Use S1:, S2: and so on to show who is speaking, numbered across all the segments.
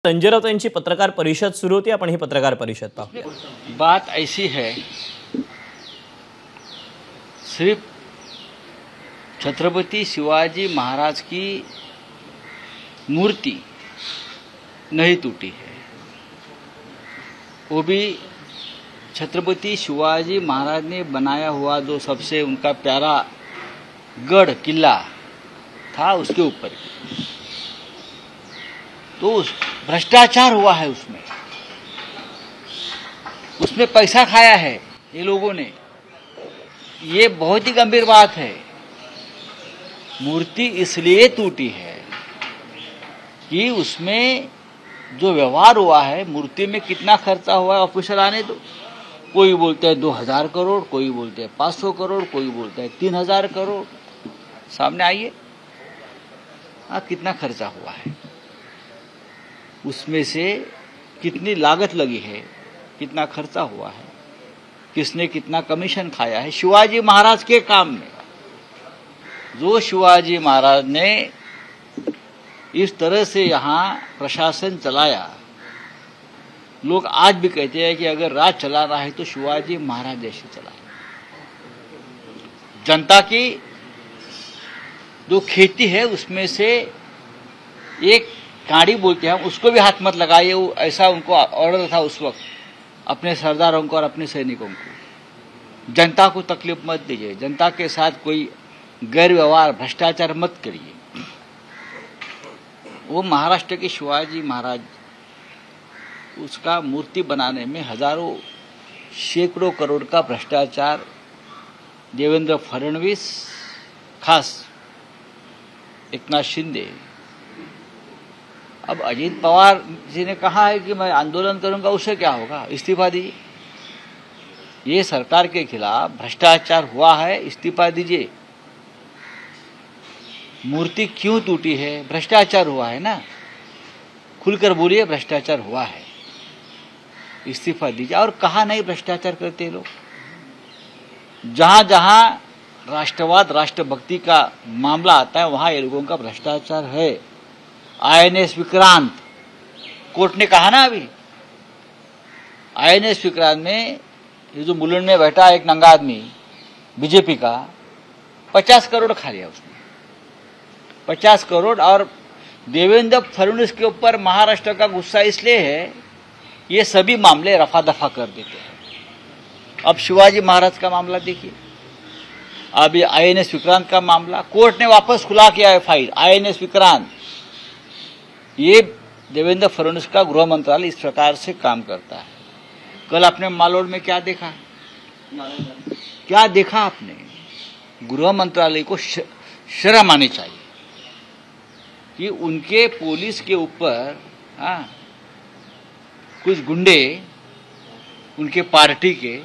S1: संजय राऊत यांची पत्रकार परिषद सुरू होती। आपण ही पत्रकार परिषद पाहू।
S2: बात ऐसी है, सिर्फ छत्रपति शिवाजी महाराज की मूर्ति नहीं टूटी है, वो भी छत्रपति शिवाजी महाराज ने बनाया हुआ जो सबसे उनका प्यारा गढ़ किला था उसके ऊपर तो भ्रष्टाचार हुआ है। उसमें पैसा खाया है ये लोगों ने। ये बहुत ही गंभीर बात है। मूर्ति इसलिए टूटी है कि उसमें जो व्यवहार हुआ है, मूर्ति में कितना खर्चा हुआ है ऑफिसर आने दो। कोई बोलते हैं 2000 करोड़, कोई बोलते हैं 500 करोड़, कोई बोलते हैं 3000 करोड़। सामने आइए कितना खर्चा हुआ है, उसमें से कितनी लागत लगी है, कितना खर्चा हुआ है, किसने कितना कमीशन खाया है शिवाजी महाराज के काम में। जो शिवाजी महाराज ने इस तरह से यहाँ प्रशासन चलाया, लोग आज भी कहते हैं कि अगर राज चलाना है तो शिवाजी महाराज जैसे चलाए। जनता की जो खेती है उसमें से एक गाड़ी बोलते हैं, उसको भी हाथ मत लगाइए। वो ऐसा उनको ऑर्डर था उस वक्त अपने सरदारों को और अपने सैनिकों को। जनता को तकलीफ मत दीजिए, जनता के साथ कोई गैर व्यवहार भ्रष्टाचार मत करिए। वो महाराष्ट्र के शिवाजी महाराज, उसका मूर्ति बनाने में हजारों सैकड़ों करोड़ का भ्रष्टाचार देवेंद्र फडणवीस, खास एकनाथ शिंदे। अब अजीत पवार जी ने कहा है कि मैं आंदोलन करूंगा, उससे क्या होगा, इस्तीफा दीजिए। ये सरकार के खिलाफ भ्रष्टाचार हुआ है, इस्तीफा दीजिए। मूर्ति क्यों टूटी है? भ्रष्टाचार हुआ है ना, खुलकर बोलिए भ्रष्टाचार हुआ है, इस्तीफा दीजिए। और कहा नहीं भ्रष्टाचार करते लोग। जहां जहां राष्ट्रवाद राष्ट्रभक्ति का मामला आता है वहां ये लोगों का भ्रष्टाचार है। INS विक्रांत, कोर्ट ने कहा ना अभी, INS विक्रांत में ये जो मुलुंड में बैठा एक नंगा आदमी बीजेपी का, 50 करोड़ खा लिया उसने, 50 करोड़। और देवेंद्र फडणवीस के ऊपर महाराष्ट्र का गुस्सा इसलिए है, ये सभी मामले रफा दफा कर देते हैं। अब शिवाजी महाराज का मामला देखिए, अभी INS विक्रांत का मामला कोर्ट ने वापस खुला किया है फाइल। INS विक्रांत, ये देवेंद्र फडणवीस का गृह मंत्रालय इस प्रकार से काम करता है। कल आपने मालोड में क्या देखा? क्या देखा आपने? गृह मंत्रालय को शर्म आनी चाहिए कि उनके पुलिस के ऊपर कुछ गुंडे उनके पार्टी के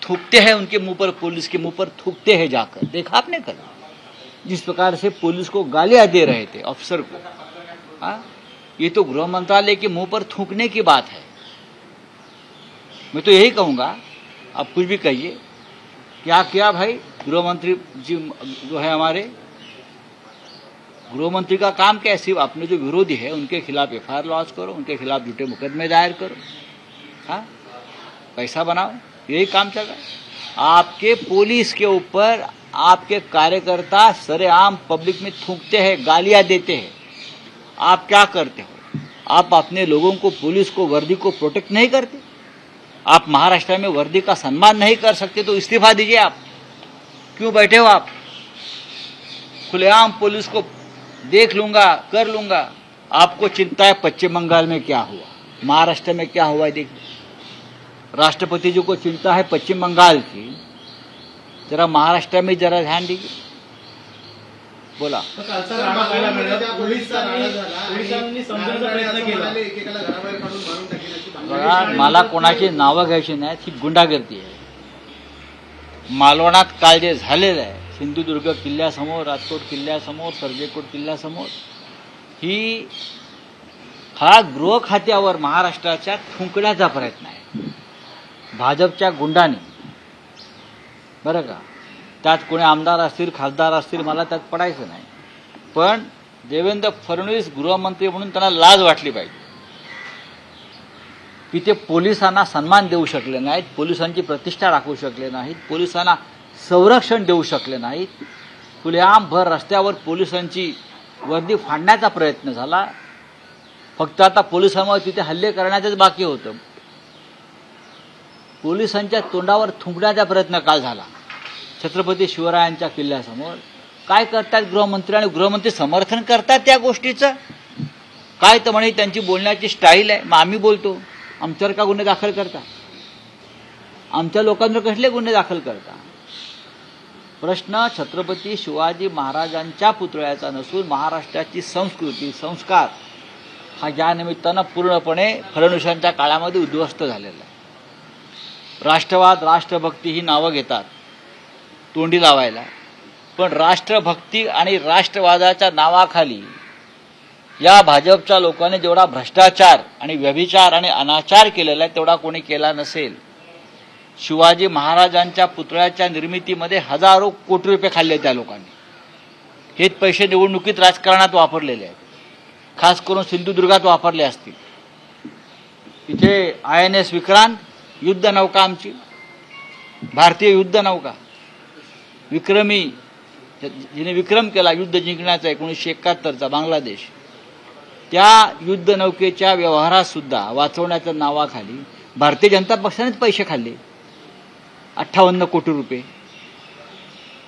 S2: थूकते हैं, उनके मुंह पर, पुलिस के मुंह पर थूकते हैं जाकर। देखा आपने कल जिस प्रकार से पुलिस को गालियां दे रहे थे अफसर को। ये तो गृह मंत्रालय के मुंह पर थूकने की बात है। मैं तो यही कहूंगा, आप कुछ भी कहिए, क्या किया भाई गृह मंत्री जी जो है हमारे गृह मंत्री का काम क्या है? सिर्फ अपने जो विरोधी है उनके खिलाफ FIR लॉन्च करो, उनके खिलाफ झूठे मुकदमे दायर करो, पैसा बनाओ, यही काम चल रहा है। आपके पुलिस के ऊपर आपके कार्यकर्ता सरेआम पब्लिक में थूकते हैं, गालियां देते हैं। आप क्या करते हो? आप अपने लोगों को, पुलिस को, वर्दी को प्रोटेक्ट नहीं करते। आप महाराष्ट्र में वर्दी का सम्मान नहीं कर सकते तो इस्तीफा दीजिए। आप क्यों बैठे हो? आप खुलेआम पुलिस को देख लूंगा, कर लूंगा। आपको चिंता है पश्चिम बंगाल में क्या हुआ, महाराष्ट्र में क्या हुआ है देखिए। राष्ट्रपति जी को चिंता है पश्चिम बंगाल की, जरा महाराष्ट्र में जरा ध्यान दीजिए। बोला मला कोणाची नावं घ्यायची नाही, ही गुंडागर्दी आहे। मालवणात काल जे झालेलं आहे, सिंधुदुर्ग किल्ल्यासमोर, राजकोट किल्ल्यासमोर, सर्जेकोट किल्ल्यासमोर, हा गृह खात्यावर महाराष्ट्राच्या थुंकण्याचा प्रयत्न आहे भाजपच्या गुंडांनी, बरं का। त्यात कोणी आमदार असतील, खासदार असतील, मला त्यात पडायचं नाही, पण देवेंद्र फडणवीस गृहमंत्री म्हणून त्यांना लाज वाटली पाहिजे। की ते पोलिसांना सन्मान देऊ शकले नाहीत, पोलिसांची प्रतिष्ठा राखू शकले नाहीत, पोलिसांना संरक्षण देऊ शकले नाहीत. खुलेआम भर रस्त्यावर पोलिसांची वर्दी फाडण्याचा प्रयत्न झाला. फक्त आता पोलिसांवर तिथे हल्ले करण्याचंच बाकी होतं. पोलिसांच्या तोंडावर थुंकण्याचा प्रयत्न काल झाला छत्रपती शिवरायांच्या किल्ल्यासमोर. काय करतात गृहमंत्री, आणि गृहमंत्री समर्थन करतात त्या गोष्टीचं. काय तर म्हणे त्यांची बोलण्याची स्टाईल आहे. मग आम्ही बोलतो आमच्यावर का गुन्हे दाखल करता, आमच्या लोकांवर कसले गुन्हे दाखल करता. प्रश्न छत्रपती शिवाजी महाराजांच्या पुतळ्याचा नसून महाराष्ट्राची संस्कृती संस्कार हा या निमित्तानं पूर्णपणे फडणवीसांच्या काळामध्ये उद्ध्वस्त झालेला आहे. राष्ट्रवाद राष्ट्रभक्ती ही नावं घेतात तोंडी लावायला, पण राष्ट्रभक्ती आणि राष्ट्रवादाच्या नावाखाली या भाजपच्या लोकांनी जेवढा भ्रष्टाचार आणि व्यभिचार आणि अनाचार केलेला आहे तेवढा कोणी केला नसेल. शिवाजी महाराजांच्या पुतळ्याच्या निर्मितीमध्ये हजारो कोटी रुपये खाल्ले त्या लोकांनी. हेच पैसे निवडणुकीत राजकारणात वापरलेले आहेत, खास करून सिंधुदुर्गात वापरले असतील. तिथे INS विक्रांत युद्ध नौका, आमची भारतीय युद्ध नौका विक्रमी, जिने विक्रम केला युद्ध जिंकण्याचा 1971चा बांगलादेश, त्या युद्ध नौकेच्या व्यवहारात सुद्धा वाचवण्याच्या नावाखाली भारतीय जनता पक्षानेच पैसे खाल्ले 58 कोटी रुपये.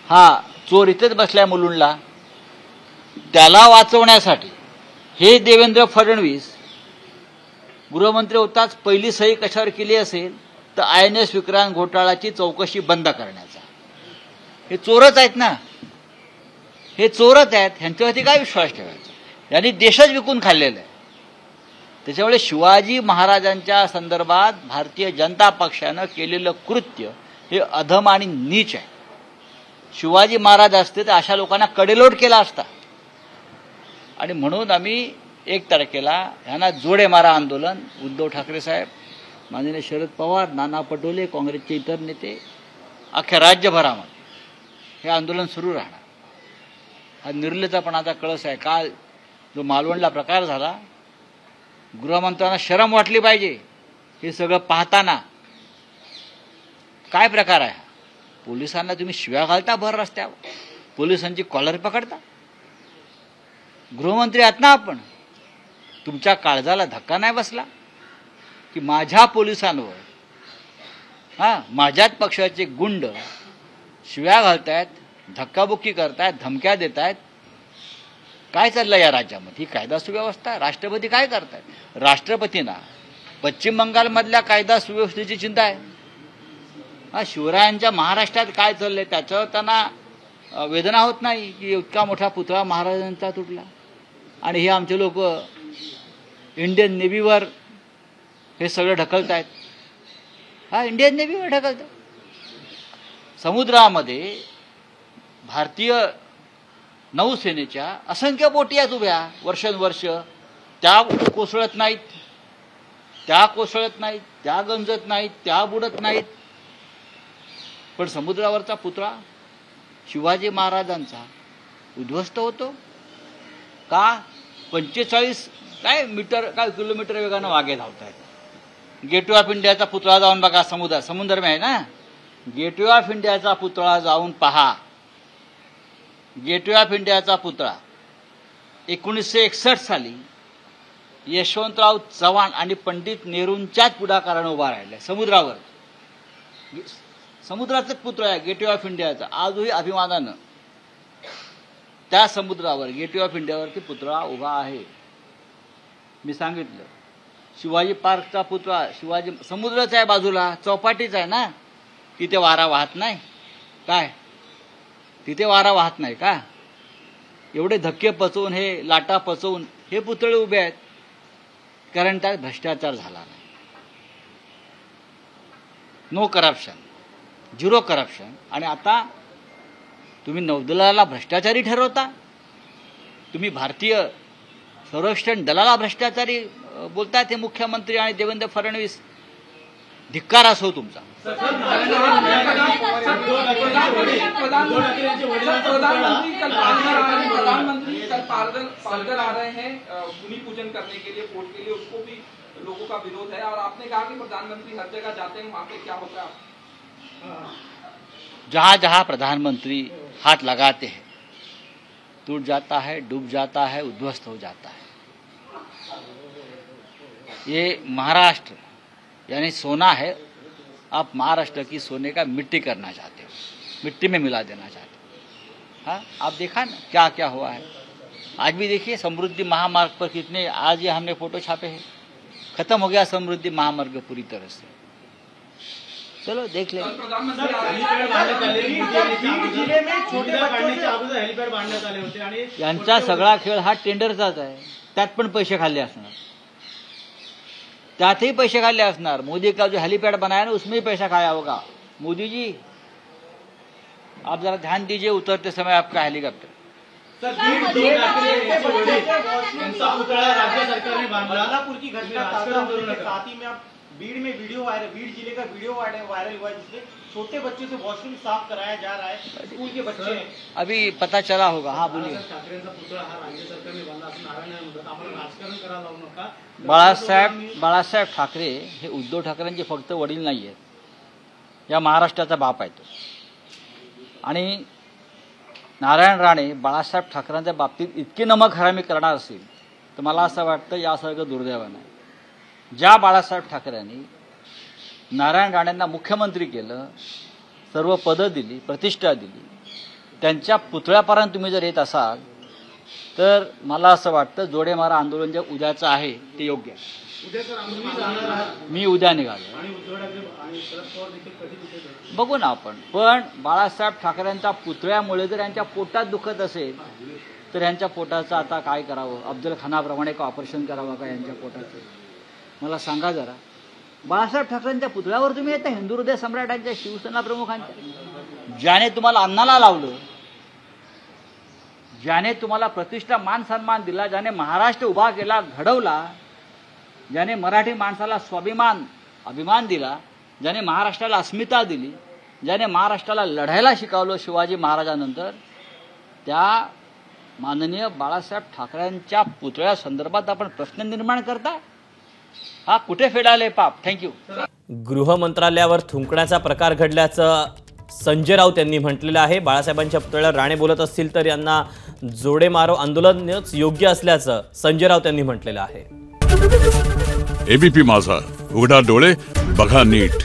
S2: हा चोर इथेच बसलाय मुलुंडला, त्याला वाचवण्यासाठी हे देवेंद्र फडणवीस गृहमंत्री होताच पहिली सही कशावर केली असेल तर INS विक्रांत घोटाळ्याची चौकशी बंद करण्याचा. हे चोरच आहेत ना, हे चोरच आहेत, ह्यांच्यावरती काय विश्वास ठेवायचा. यांनी देशच विकून खाल्लेला आहे. त्याच्यामुळे शिवाजी महाराजांच्या संदर्भात भारतीय जनता पक्षानं केलेलं कृत्य हे अधम आणि नीच आहे. शिवाजी महाराज असते तर अशा लोकांना कडेलोट केला असता. आणि म्हणून आम्ही 1 तारखेला ह्यांना जोडे मारा आंदोलन, उद्धव ठाकरे साहेब, माननीय शरद पवार, नाना पटोले, काँग्रेसचे इतर नेते, अख्ख्या राज्यभरामध्ये हे आंदोलन सुरू राहणार. हा निर्लज्जपणाचा कळस आहे. काल जो मालवणला प्रकार झाला, गृहमंत्र्यांना शरम वाटली पाहिजे. हे सगळं पाहताना काय प्रकार आहे. पोलिसांना तुम्ही शिव्या घालता भर रस्त्यावर, पोलिसांची कॉलर पकडता. गृहमंत्री आहात ना आपण, तुमच्या काळजाला धक्का नाही बसला की माझ्या पोलिसांवर माझ्याच पक्षाचे गुंड शिव्या घालतायत, धक्काबुक्की करतायत, धमक्या देतायत. काय चाललं या राज्यामध्ये? ही कायदा सुव्यवस्था, राष्ट्रपती काय करतायत? राष्ट्रपतींना पश्चिम बंगालमधल्या कायदा सुव्यवस्थेची चिंता आहे. शिवरायांच्या महाराष्ट्रात काय चाललंय त्याच्यावर त्यांना वेदना होत नाही की इतका मोठा पुतळा महाराजांचा तुटला. आणि हे आमचे लोक इंडियन नेव्हीवर हे सगळं ढकलतायत. इंडियन नेव्हीवर ढकलतात. समुद्रामध्ये भारतीय नौसेनेच्या असंख्य बोटी आहेत उभ्या वर्षानुवर्ष, त्या कोसळत नाहीत, त्या कोसळत नाहीत, त्या गंजत नाहीत, त्या बुडत नाहीत. पण समुद्रावरचा पुतळा शिवाजी महाराजांचा उद्ध्वस्त होतो का? 45 किलोमीटर वेगानं वाघे धावत आहेत. गेटवे ऑफ इंडियाचा पुतळा जाऊन बघा, समुद्र में आहे ना. गेटवे ऑफ इंडियाचा पुतळा जाऊन पहा. गेटवे ऑफ इंडियाचा पुतळा 1961 साली यशवंतराव चव्हाण आणि पंडित नेहरूंच्याच पुढाकाराने उभा राहिला समुद्रावर. समुद्राचाच पुतळा आहे गेटवे ऑफ इंडियाचा. आजही अभिमानानं त्या समुद्रावर गेटवे ऑफ इंडियावरती पुतळा उभा आहे. मी सांगितलं शिवाजी पार्कचा पुतळा, शिवाजी समुद्रच आहे बाजूला, चौपाटीच आहे ना, तिथे वारा वाहत नाही काय? तिथे वारा वाहत नाही का? एवढे धक्के पचवून, हे लाटा पचवून हे पुतळे उभे आहेत, कारण त्यात भ्रष्टाचार झाला नाही. No corruption, 0 corruption. आणि आता तुम्ही नौदलाला भ्रष्टाचारी ठरवता, तुम्ही भारतीय संरक्षण दलाला भ्रष्टाचारी बोलतात. हे मुख्यमंत्री आणि देवेंद्र फडणवीस, धिक्कार असो तुमचा.
S3: प्रधानमंत्री कल पालघर आ रहे हैं भूमि पूजन करने के लिए, कोर्ट के लिए, उसको भी लोगों का विरोध है, और आपने कहा कि प्रधानमंत्री हर जगह जाते हैं, वहाँ पे क्या होता है?
S2: जहाँ जहाँ प्रधानमंत्री हाथ लगाते हैं टूट जाता है, डूब जाता है, उद्ध्वस्त हो जाता है। ये महाराष्ट्र यानी सोना है, आप महाराष्ट्र की सोने का मिट्टी करना चाहते हो, मिट्टी में मिला देना चाहते हो। हाँ, आप देखा ना क्या क्या हुआ है। आज भी देखिए समृद्धि महामार्ग पर कितने, आज ये हमने फोटो छापे हैं, खत्म हो गया समृद्धि महामार्ग पूरी तरह से। चलो देख ले। यांचा सगळा खेळ हा टेंडरचाच आहे, त्यात पण पैसे खाल्ले असणार, त्यातही पैसे खाल्ले असणार। मोदी का जो हेलीपैड बनाया ना उसमें ही पैसा खाया होगा। मोदी जी आप जरा ध्यान दीजिए उतरते समय आपका हेलीकॉप्टर।
S4: सर, राज्य सरकार ने बदलापुर की घटना साथ ही में आप बीड़ में वीडियो वायरल, बीड़ जिले का वीडियो वायरल हुआ है जिसमें छोटे बच्चों से वॉशरूम साफ कराया जा रहा है, स्कूल के बच्चे हैं।
S2: अभी पता चला होगा। हाँ बोलिए।
S4: ठाकरेंचा पुतळा हा राज्य सरकारने बांधला असं नारायण म्हणतात, आपण राजकारण करायला लावू नका।
S2: बाळासाहेब ठाकरे हे उद्धव ठाकरेंचे फक्त वडील नाही आहेत, या महाराष्ट्राचा बाप आहे तो। आणि नारायण राणे बाळासाहेब ठाकरेंच्या बाबतीत इतके नमक हरामी करणार असेल तर मला असं वाटतं यासारखं दुर्दैवानं आहे। ज्या बाळासाहेब ठाकरेंनी नारायण राणेंना मुख्यमंत्री केलं, सर्व पदं दिली, प्रतिष्ठा दिली, त्यांच्या पुतळ्यापर्यंत तुम्ही जर येत असाल तर मला असं वाटतं जोडे मारा आंदोलन जे उद्याचं आहे ते योग्य आहे। मी उद्या निघालो, बघू ना आपण। पण बाळासाहेब ठाकरेंच्या पुतळ्यामुळे जर यांच्या पोटात दुखत असेल तर यांच्या पोटाचं आता काय करावं? अफजल खानाप्रमाणे का ऑपरेशन करावं का यांच्या पोटाचं? मला सांगा जरा। बाळासाहेब ठाकरेंच्या पुतळ्यावर तुम्ही येता, हिंदू हृदय सम्राटांच्या, शिवसेना प्रमुखांच्या, ज्याने तुम्हाला अन्नाला लावलं, ज्याने तुम्हाला प्रतिष्ठा मान सन्मान दिला, ज्याने महाराष्ट्र उभा केला, घडवला, ज्याने मराठी माणसाला स्वाभिमान अभिमान दिला, ज्याने महाराष्ट्राला अस्मिता दिली, ज्याने महाराष्ट्राला लढायला शिकवलं शिवाजी महाराजांनंतर, त्या माननीय बाळासाहेब ठाकरेंच्या पुतळ्या संदर्भात आपण प्रश्न निर्माण करता? हा कुठे फेडाले पाप? थँक्यू।
S1: गृह मंत्रालयावर थुंकण्याचा प्रकार घडल्याचं संजय राऊत यांनी म्हटलेलं आहे। बाळासाहेबांच्या पुतळ्यावर राणे बोलत असतील तर यांना जोडे मारो आंदोलनच योग्य असल्याचं संजय राऊत यांनी म्हटलेलं आहे।
S5: एबीपी माझा, उघडा डोळे बघा नीट।